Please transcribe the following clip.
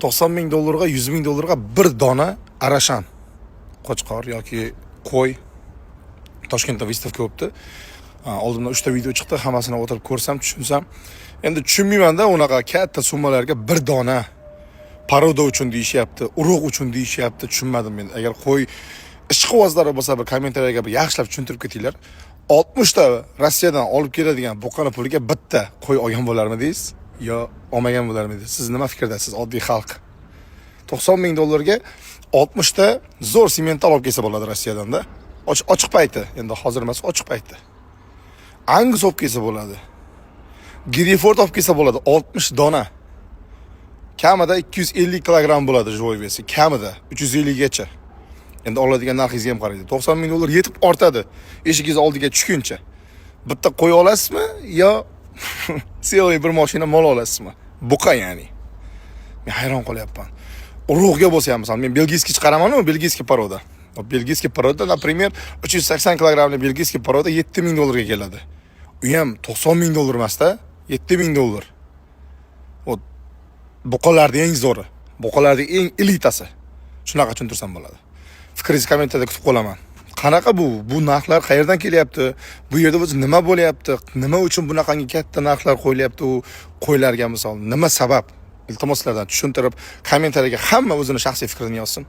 $90,000 $100,000 bir dona arashan qo'chqor yoki qo'y Toshkentda выставка o'tdi. Oldimdan 3 ta video chiqdi, hammasini o'tirib ko'rsam, tushunsam. Endi tushunmayman-da, unaqa katta summalarga bir dona paroda uchun deyishyapti, urug' uchun deyishyapti, tushunmadim men. Agar qo'y ishqibozlari bo'lsa, bir kommentariyaga bir yaxshilab tushuntirib ketinglar. 60 ta Rossiyadan olib keladigan buqani puliga bitta qo'y olgan bo'larmidingiz yo olmagan bo'larmidingiz? Siz nima fikrdasiz, oddiy xalq? $90,000 60 ta zo'r semental olib kelsa bo'ladi Rossiyadan-da. Ochiq payti, endi hozir emas, ochiq payti. Angus olib kelsa bo'ladi. Greyford olib kelsa bo'ladi, 60 dona. Kamida 250 kilogramm bo'ladi joy vesi, kamida 350 gacha. Endi oladigan narxingizga ham qaraydi. $90,000 yetib ortadi eshigingiz oldiga tushguncha. Bitta qo'y olasizmi yo selay bir mashina mol olasizmi? Buqa ya'ni. Men hayron qolyapman. Urug'ga bo'lsa ham, masalan, men belgiyskiy chiqaraman-ku, belgiyskiy paroda. Belgiyskiy paroda, например, 380 kilogrammli belgiyskiy paroda $7,000 ga keladi. U ham $90,000 emas-da, $7,000. O buqalarning eng zo'ri, buqalarning eng elitasi. Shunaqa tushuntirsam bo'ladi. Fikringizni kommentariyada kutib qolaman. Qanaqa bu? Bu narxlar qayerdan kelyapti? Bu yerda o'zi nima bo'lyapti? Nima uchun bunaqangi katta narxlar qo'yilyapti u qo'ylarga misol? Nima sabab? Iltimos sizlardan tushuntirib, kommentariyaga hamma o'zini shaxsiy fikrini yozsin.